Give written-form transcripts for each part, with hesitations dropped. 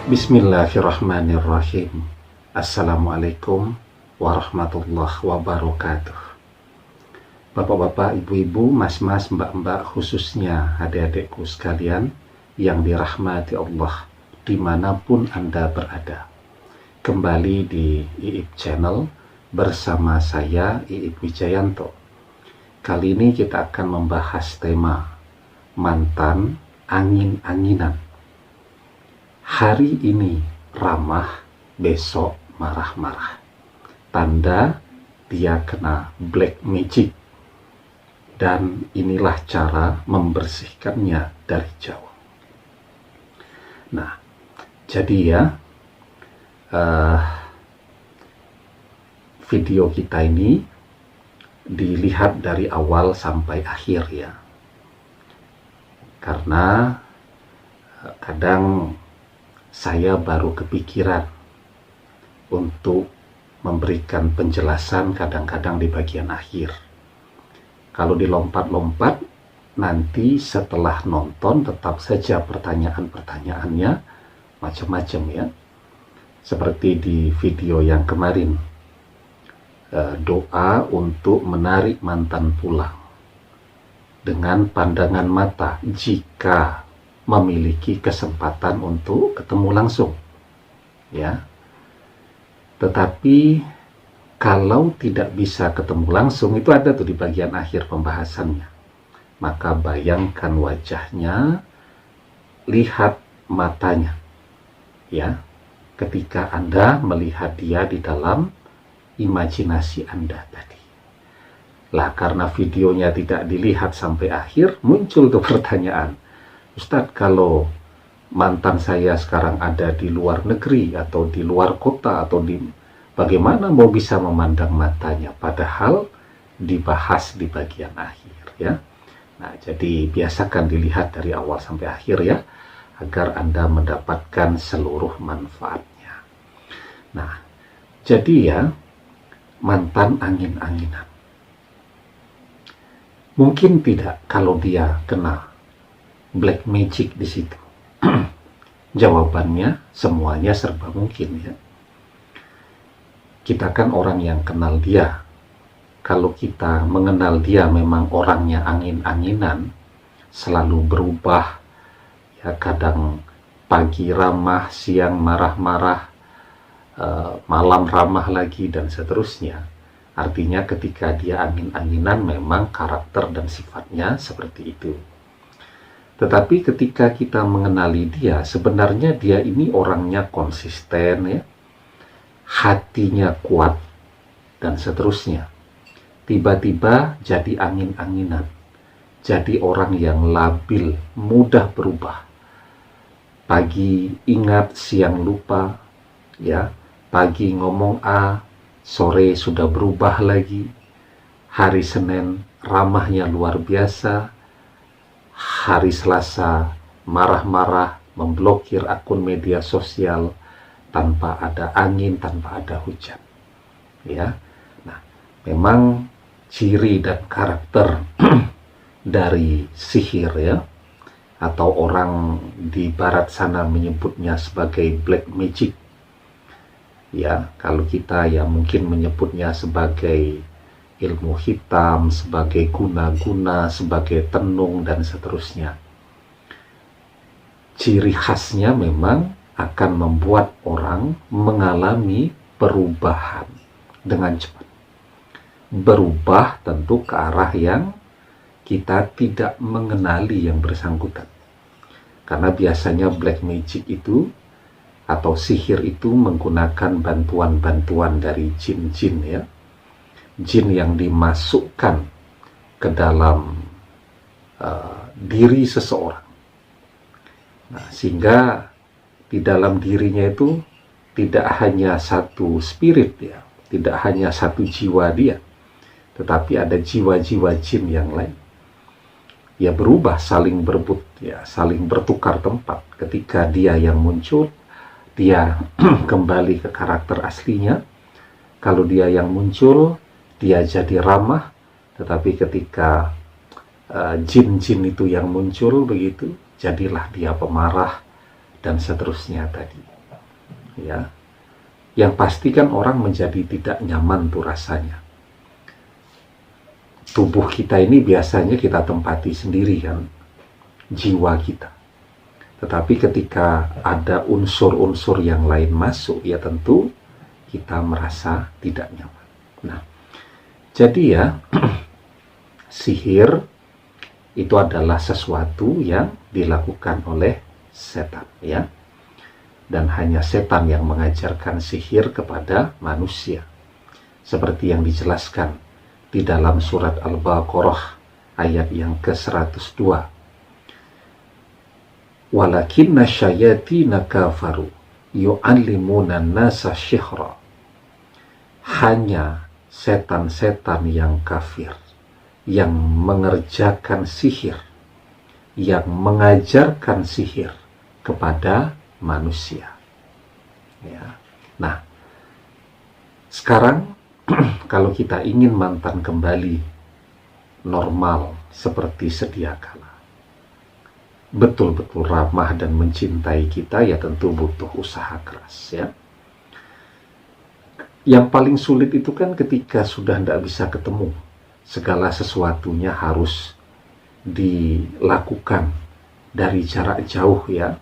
Bismillahirrahmanirrahim. Assalamualaikum warahmatullahi wabarakatuh. Bapak-bapak, ibu-ibu, mas-mas, mbak-mbak, khususnya adik-adikku sekalian yang dirahmati Allah dimanapun Anda berada. Kembali di IIP Channel bersama saya IIP Wijayanto. Kali ini kita akan membahas tema mantan angin-anginan. Hari ini ramah, besok marah-marah. Tanda dia kena black magic. Dan inilah cara membersihkannya dari jauh. Nah, jadi ya, video kita ini dilihat dari awal sampai akhir ya. Karena kadang saya baru kepikiran untuk memberikan penjelasan kadang-kadang di bagian akhir. Kalau dilompat-lompat, nanti setelah nonton tetap saja pertanyaan-pertanyaannya macam-macam ya. Seperti di video yang kemarin, doa untuk menarik mantan pulang dengan pandangan mata jika memiliki kesempatan untuk ketemu langsung ya. Tetapi kalau tidak bisa ketemu langsung, itu ada tuh di bagian akhir pembahasannya. Maka bayangkan wajahnya, lihat matanya ya, ketika Anda melihat dia di dalam imajinasi Anda tadi. Lah, karena videonya tidak dilihat sampai akhir, muncul tuh pertanyaan, Ustadz, kalau mantan saya sekarang ada di luar negeri atau di luar kota atau di bagaimana mau bisa memandang matanya, padahal dibahas di bagian akhir ya. Nah, jadi biasakan dilihat dari awal sampai akhir ya, agar Anda mendapatkan seluruh manfaatnya. Nah, jadi ya, mantan angin-anginan. Mungkin tidak kalau dia kena black magic di situ. Jawabannya semuanya serba mungkin ya. Kita kan orang yang kenal dia. Kalau kita mengenal dia memang orangnya angin-anginan, selalu berubah ya, kadang pagi ramah, siang marah-marah, malam ramah lagi dan seterusnya. Artinya ketika dia angin-anginan memang karakter dan sifatnya seperti itu. Tetapi ketika kita mengenali dia, sebenarnya dia ini orangnya konsisten ya, hatinya kuat, dan seterusnya. Tiba-tiba jadi angin-anginan, jadi orang yang labil, mudah berubah. Pagi ingat, siang lupa, ya. Pagi ngomong A, sore sudah berubah lagi. Hari Senin ramahnya luar biasa. Hari Selasa marah-marah, memblokir akun media sosial tanpa ada angin, tanpa ada hujan ya. Nah, memang ciri dan karakter dari sihir ya, atau orang di barat sana menyebutnya sebagai black magic ya. Kalau kita ya mungkin menyebutnya sebagai ilmu hitam, sebagai guna-guna, sebagai tenung, dan seterusnya. Ciri khasnya memang akan membuat orang mengalami perubahan dengan cepat. Berubah tentu ke arah yang kita tidak mengenali yang bersangkutan. Karena biasanya black magic itu atau sihir itu menggunakan bantuan-bantuan dari jin-jin ya. Jin yang dimasukkan ke dalam diri seseorang. Nah, sehingga di dalam dirinya itu tidak hanya satu spirit ya, tidak hanya satu jiwa dia, tetapi ada jiwa-jiwa jin yang lain. Ya berubah, saling berebut ya, saling bertukar tempat. Ketika dia yang muncul, dia kembali ke karakter aslinya. Kalau dia yang muncul, dia jadi ramah, tetapi ketika jin-jin itu yang muncul begitu, jadilah dia pemarah dan seterusnya tadi. ya. Yang pasti kan orang menjadi tidak nyaman tuh rasanya. Tubuh kita ini biasanya kita tempati sendiri kan, jiwa kita. Tetapi ketika ada unsur-unsur yang lain masuk, ya tentu kita merasa tidak nyaman. Nah, jadi ya, sihir itu adalah sesuatu yang dilakukan oleh setan, ya. Dan hanya setan yang mengajarkan sihir kepada manusia. Seperti yang dijelaskan di dalam surat Al-Baqarah ayat yang ke-102. Walakinna syayatina kafaru yu'allimuna nasa syihra. Hanya setan-setan yang kafir yang mengerjakan sihir, yang mengajarkan sihir kepada manusia. Ya. Nah, sekarang kalau kita ingin mantan kembali normal seperti sedia kala, betul-betul ramah dan mencintai kita, ya tentu butuh usaha keras, ya. Yang paling sulit itu kan ketika sudah tidak bisa ketemu, segala sesuatunya harus dilakukan dari jarak jauh, ya.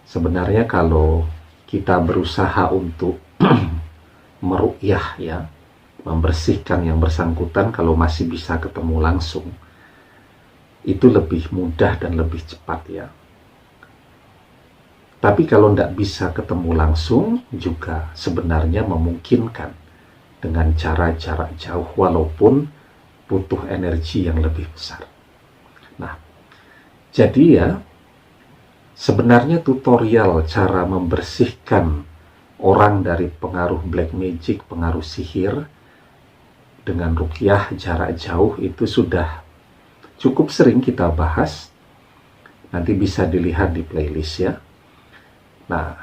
Sebenarnya kalau kita berusaha untuk meruqyah, ya, membersihkan yang bersangkutan, kalau masih bisa ketemu langsung, itu lebih mudah dan lebih cepat, ya. Tapi kalau tidak bisa ketemu langsung juga sebenarnya memungkinkan dengan cara jarak jauh, walaupun butuh energi yang lebih besar. Nah, jadi ya, sebenarnya tutorial cara membersihkan orang dari pengaruh black magic, pengaruh sihir dengan ruqyah jarak jauh itu sudah cukup sering kita bahas. Nanti bisa dilihat di playlist, ya. Nah,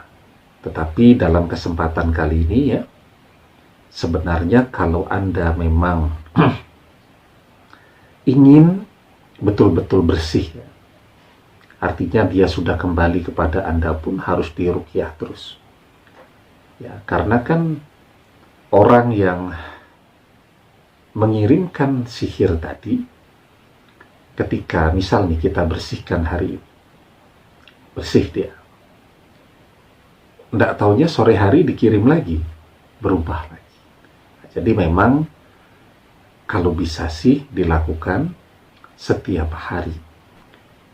tetapi dalam kesempatan kali ini, ya, sebenarnya kalau Anda memang ingin betul-betul bersih, ya, artinya dia sudah kembali kepada Anda pun harus diruqyah terus. Ya, karena kan orang yang mengirimkan sihir tadi, ketika misal nih kita bersihkan hari ini, bersih dia, tidak taunya sore hari dikirim lagi, berubah lagi. Jadi memang kalau bisa sih dilakukan setiap hari.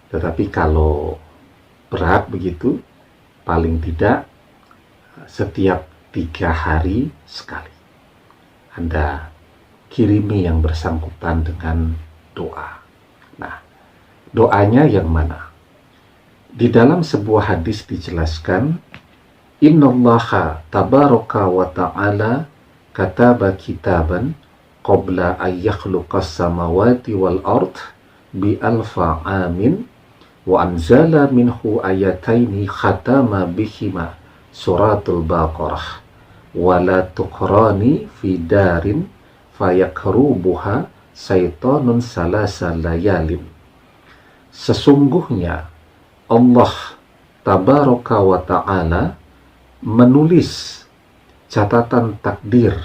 Tetapi kalau berat begitu, paling tidak setiap 3 hari sekali Anda kirimi yang bersangkutan dengan doa. Nah, doanya yang mana? Di dalam sebuah hadis dijelaskan, Innallaha tabaraka wa ta'ala kataba kitaban qabla an yakhluqas samawati wal ard bi alfa amin wa anzala minhu ayataini khatama bihima suratul Baqarah wala tuqrani fi darin fayakrubuha syaitanun salasa layalin. Sesungguhnya Allah tabaraka wa ta'ala menulis catatan takdir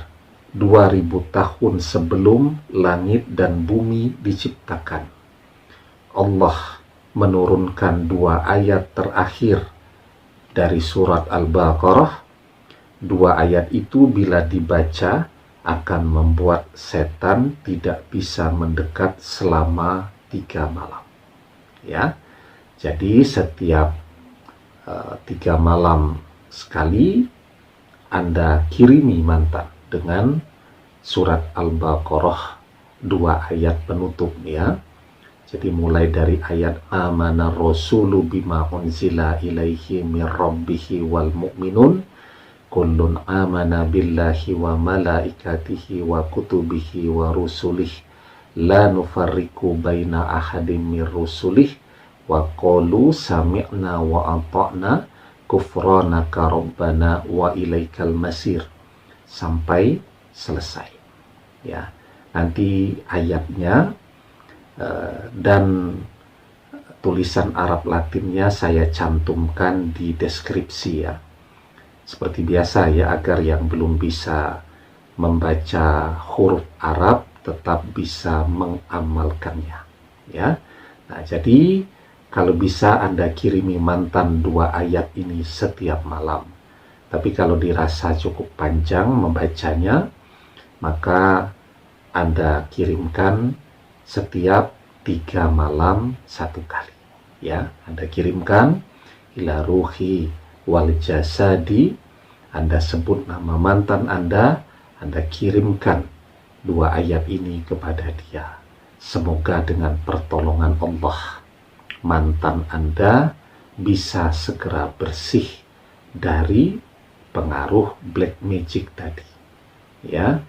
2000 tahun sebelum langit dan bumi diciptakan. Allah menurunkan 2 ayat terakhir dari surat Al-Baqarah. 2 ayat itu bila dibaca akan membuat setan tidak bisa mendekat selama 3 malam. Ya, jadi setiap 3 malam sekali Anda kirimi mantan dengan surat Al-Baqarah 2 ayat penutup, ya. Jadi mulai dari ayat amana rasulu bima unzila ilaihi mir rabbihi wal mu'minun kullun amana billahi wa malaikatihi wa kutubihi wa rusulih la nufarriqu baina ahadim mir rusulih wa qalu sami'na wa ata'na kufranaka rabbana wa ilaikal masir, sampai selesai, ya. Nanti ayatnya dan tulisan Arab Latinnya saya cantumkan di deskripsi, ya. seperti biasa ya, agar yang belum bisa membaca huruf Arab tetap bisa mengamalkannya ya. Nah, jadi kalau bisa Anda kirimi mantan 2 ayat ini setiap malam. Tapi kalau dirasa cukup panjang membacanya, maka Anda kirimkan setiap 3 malam 1 kali ya. Anda kirimkan ila ruhi wal jasadi, Anda sebut nama mantan Anda kirimkan 2 ayat ini kepada dia. Semoga dengan pertolongan Allah, mantan Anda bisa segera bersih dari pengaruh black magic tadi ya.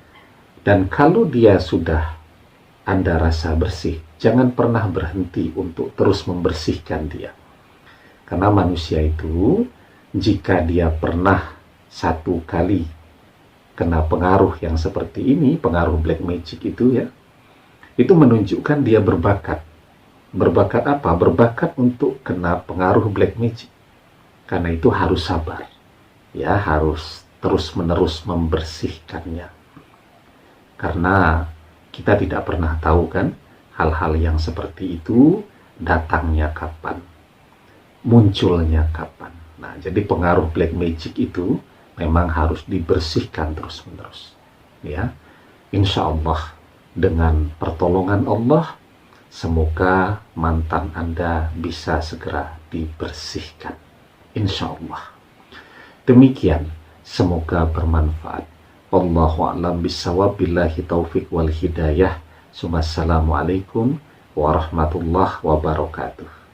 Dan kalau dia sudah Anda rasa bersih, jangan pernah berhenti untuk terus membersihkan dia. Karena manusia itu, jika dia pernah 1 kali kena pengaruh yang seperti ini, pengaruh black magic itu ya, itu menunjukkan dia berbakat. Berbakat apa? Berbakat untuk kena pengaruh black magic. Karena itu harus sabar. Ya, harus terus-menerus membersihkannya. Karena kita tidak pernah tahu kan, hal-hal yang seperti itu datangnya kapan, munculnya kapan. Nah, jadi pengaruh black magic itu memang harus dibersihkan terus-menerus. Ya, insya Allah dengan pertolongan Allah, semoga mantan Anda bisa segera dibersihkan. Insya Allah. Demikian, semoga bermanfaat. Wallahu a'lam bishawab, billahi taufik wal hidayah. Assalamualaikum warahmatullahi wabarakatuh.